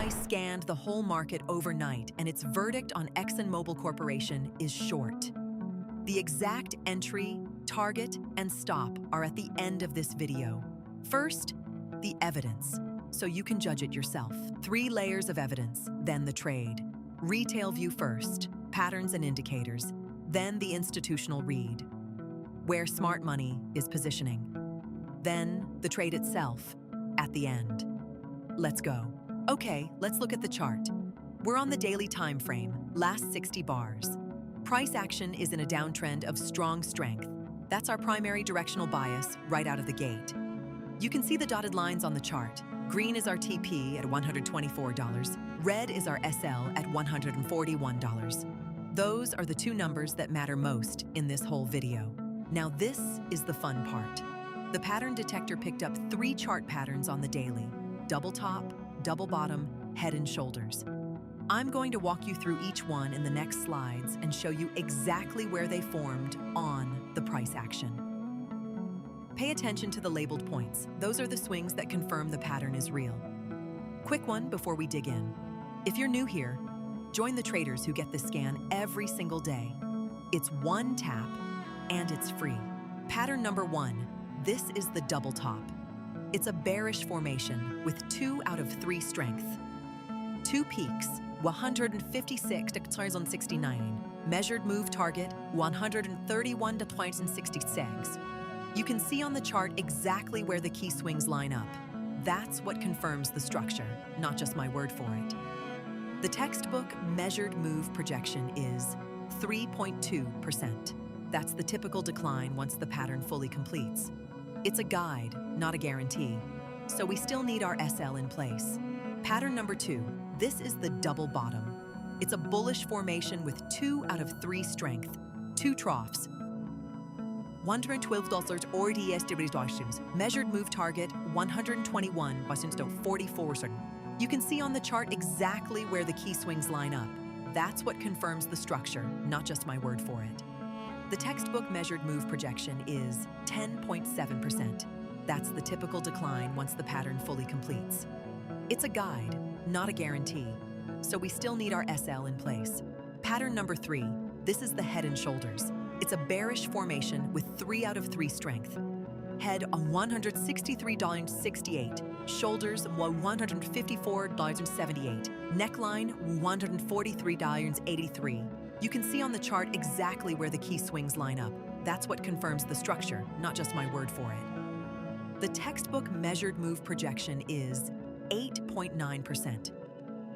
price scanned the whole market overnight, and its verdict on Exxon Mobil Corporation is short. The exact entry, target, and stop are at the end of this video. First, the evidence, so you can judge it yourself. 3 layers of evidence, then the trade. Retail view first, patterns and indicators, then the institutional read, where smart money is positioning. Then the trade itself, at the end. Let's go. Okay, let's look at the chart. We're on the daily time frame, last 60 bars. Price action is in a downtrend of strong strength. That's our primary directional bias right out of the gate. You can see the dotted lines on the chart. Green is our TP at $124. Red is our SL at $141. Those are the 2 numbers that matter most in this whole video. Now this is the fun part. The pattern detector picked up 3 chart patterns on the daily: double top, double bottom, head and shoulders. I'm going to walk you through each one in the next slides and show you exactly where they formed on the price action. Pay attention to the labeled points. Those are the swings that confirm the pattern is real. Quick one before we dig in. If you're new here, join the traders who get this scan every single day. It's 1 tap and it's free. Pattern number 1. This is the double top. It's a bearish formation with 2 out of 3 strength. 2 peaks, 156 to 2069. Measured move target, 131 to 2066. You can see on the chart exactly where the key swings line up. That's what confirms the structure, not just my word for it. The textbook measured move projection is 3.2%. That's the typical decline once the pattern fully completes. It's a guide, not a guarantee, so we still need our SL in place. Pattern number 2, this is the double bottom. It's a bullish formation with 2 out of 3 strength, 2 troughs. $112 ordinære. Measured move target, 121 by 44. You can see on the chart exactly where the key swings line up. That's what confirms the structure, not just my word for it. The textbook measured move projection is 10.7%. That's the typical decline once the pattern fully completes. It's a guide, not a guarantee, so we still need our SL in place. Pattern number 3, this is the head and shoulders. It's a bearish formation with 3 out of 3 strength. Head on $163.68, shoulders $154.78, neckline $143.83. You can see on the chart exactly where the key swings line up. That's what confirms the structure, not just my word for it. The textbook measured move projection is 8.9%.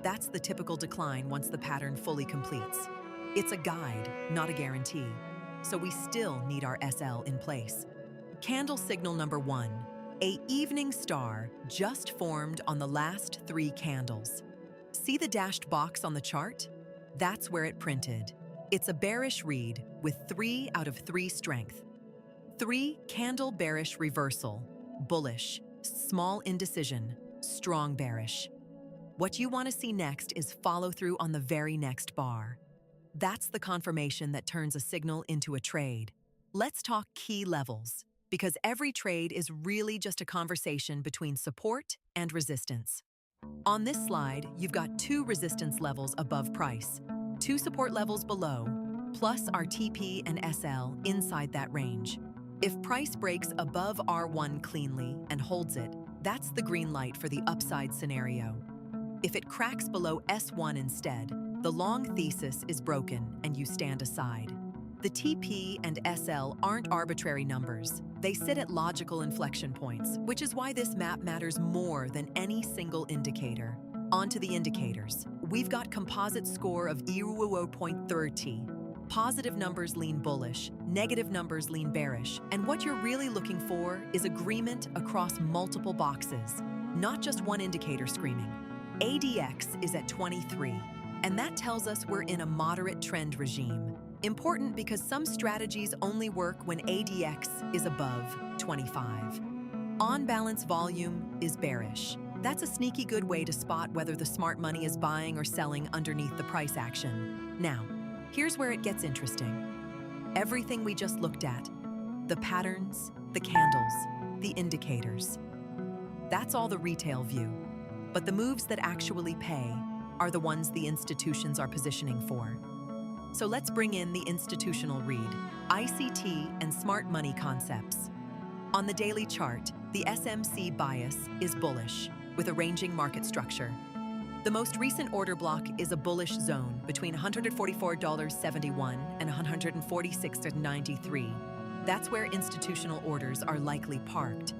That's the typical decline once the pattern fully completes. It's a guide, not a guarantee, so we still need our SL in place. Candle signal number 1, an evening star just formed on the last 3 candles. See the dashed box on the chart? That's where it printed. It's a bearish read with 3 out of 3 strength. 3 candle bearish reversal, bullish, small indecision, strong bearish. What you want to see next is follow through on the very next bar. That's the confirmation that turns a signal into a trade. Let's talk key levels, because every trade is really just a conversation between support and resistance. On this slide, you've got 2 resistance levels above price, 2 support levels below, plus our TP and SL inside that range. If price breaks above R1 cleanly and holds it, that's the green light for the upside scenario. If it cracks below S1 instead, the long thesis is broken and you stand aside. The TP and SL aren't arbitrary numbers. They sit at logical inflection points, which is why this map matters more than any single indicator. On to the indicators. We've got composite score of 0.30. Positive numbers lean bullish, negative numbers lean bearish, and what you're really looking for is agreement across multiple boxes, not just one indicator screaming. ADX is at 23, and that tells us we're in a moderate trend regime. Important because some strategies only work when ADX is above 25. On-balance volume is bearish. That's a sneaky good way to spot whether the smart money is buying or selling underneath the price action. Now, here's where it gets interesting. Everything we just looked at, the patterns, the candles, the indicators, that's all the retail view. But the moves that actually pay are the ones the institutions are positioning for. So let's bring in the institutional read, ICT and smart money concepts. On the daily chart, the SMC bias is bullish, with a ranging market structure. The most recent order block is a bullish zone between $144.71 and $146.93. That's where institutional orders are likely parked.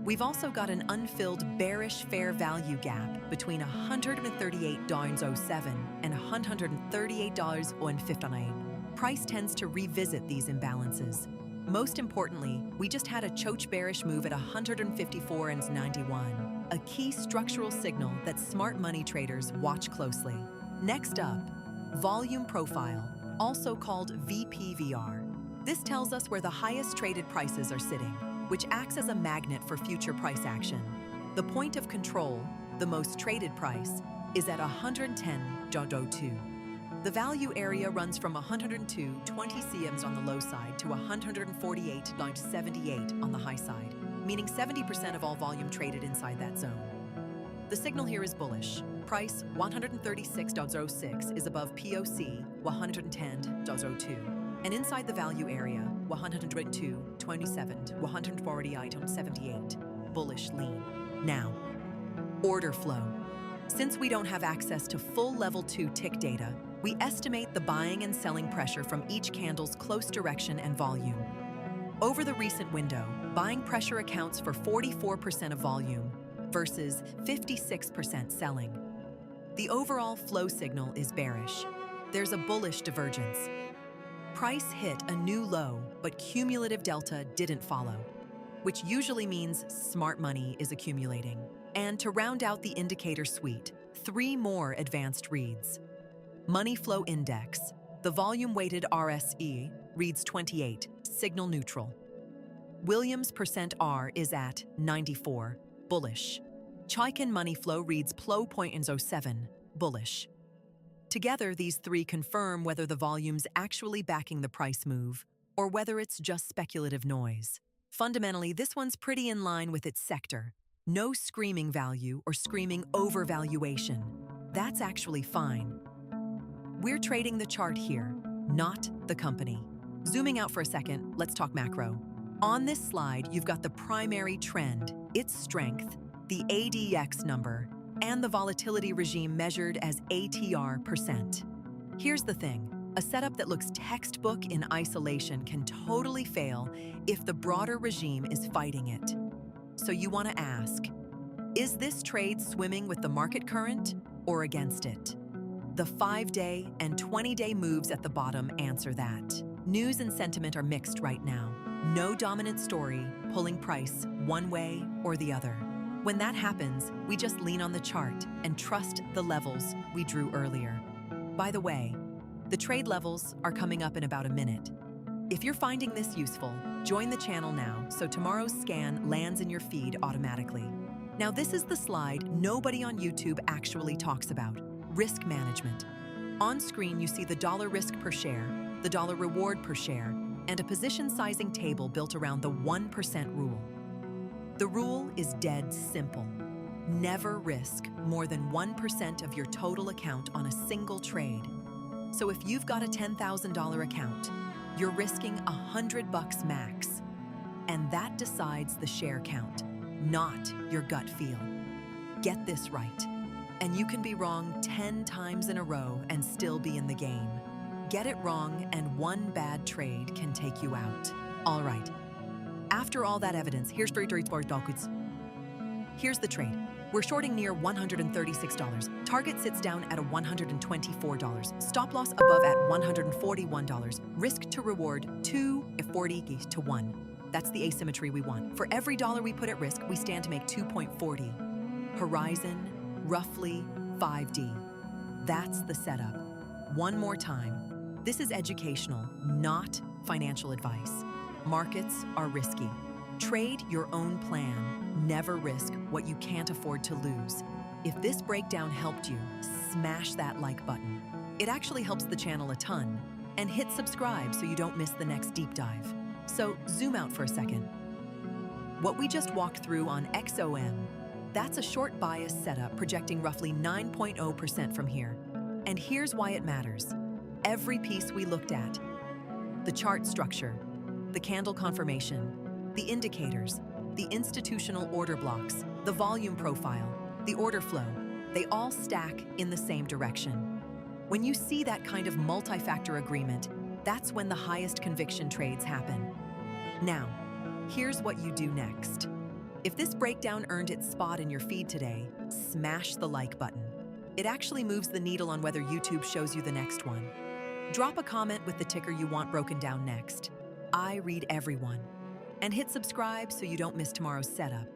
We've also got an unfilled bearish fair value gap between $138.07 and $138.59. Price tends to revisit these imbalances. Most importantly, we just had a choke bearish move at $154.91, a key structural signal that smart money traders watch closely. Next up, volume profile, also called VPVR. This tells us where the highest traded prices are sitting, which acts as a magnet for future price action. The point of control, the most traded price, is at 110.02. The value area runs from 102.20 cms on the low side to 148.78 on the high side, meaning 70% of all volume traded inside that zone. The signal here is bullish. Price 136.06 is above POC 110.02. And inside the value area, 102.27 to 148.78, bullish lean. Now, order flow. Since we don't have access to full level 2 tick data, we estimate the buying and selling pressure from each candle's close direction and volume. Over the recent window, buying pressure accounts for 44% of volume versus 56% selling. The overall flow signal is bearish. There's a bullish divergence. Price hit a new low, but cumulative delta didn't follow, which usually means smart money is accumulating. And to round out the indicator suite, 3 more advanced reads. Money Flow Index, the volume-weighted RSE, reads 28, signal neutral. Williams %R is at 94, bullish. Chaikin Money Flow reads PLO.07, bullish. Together, these 3 confirm whether the volume's actually backing the price move or whether it's just speculative noise. Fundamentally, this one's pretty in line with its sector. No screaming value or screaming overvaluation. That's actually fine. We're trading the chart here, not the company. Zooming out for a second, let's talk macro. On this slide, you've got the primary trend, its strength, the ADX number, and the volatility regime measured as ATR%. Here's the thing, a setup that looks textbook in isolation can totally fail if the broader regime is fighting it. So you want to ask, is this trade swimming with the market current or against it? The 5-day and 20-day moves at the bottom answer that. News and sentiment are mixed right now. No dominant story pulling price one way or the other. When that happens, we just lean on the chart and trust the levels we drew earlier. By the way, the trade levels are coming up in about a minute. If you're finding this useful, join the channel now so tomorrow's scan lands in your feed automatically. Now this is the slide nobody on YouTube actually talks about, risk management. On screen you see the dollar risk per share, the dollar reward per share, and a position sizing table built around the 1% rule. The rule is dead simple. Never risk more than 1% of your total account on a single trade. So if you've got a $10,000 account, you're risking $100 max. And that decides the share count, not your gut feel. Get this right. And you can be wrong 10 times in a row and still be in the game. Get it wrong and one bad trade can take you out. All right. After all that evidence, here's the trade. We're shorting near $136. Target sits down at a $124. Stop loss above at $141. Risk to reward 240 to 1. That's the asymmetry we want. For every dollar we put at risk, we stand to make 2.40. Horizon, roughly 5D. That's the setup. One more time. This is educational, not financial advice. Markets are risky. Trade your own plan. Never risk what you can't afford to lose. If this breakdown helped you, smash that like button. It actually helps the channel a ton. And hit subscribe so you don't miss the next deep dive. So zoom out for a second. What we just walked through on XOM That's a short bias setup projecting roughly 9.0% from here. And here's why it matters. Every piece we looked at, the chart structure, the candle confirmation, the indicators, the institutional order blocks, the volume profile, the order flow, they all stack in the same direction. When you see that kind of multi-factor agreement, that's when the highest conviction trades happen. Now, here's what you do next. If this breakdown earned its spot in your feed today, smash the like button. It actually moves the needle on whether YouTube shows you the next one. Drop a comment with the ticker you want broken down next. I read everyone. And hit subscribe so you don't miss tomorrow's setup.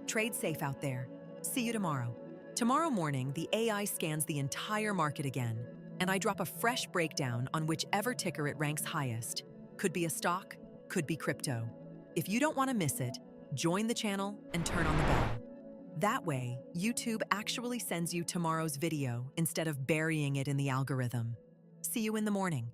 Trade safe out there. See you tomorrow. Tomorrow morning, the AI scans the entire market again, and I drop a fresh breakdown on whichever ticker it ranks highest. Could be a stock, could be crypto. If you don't want to miss it, join the channel and turn on the bell. That way, YouTube actually sends you tomorrow's video instead of burying it in the algorithm. See you in the morning.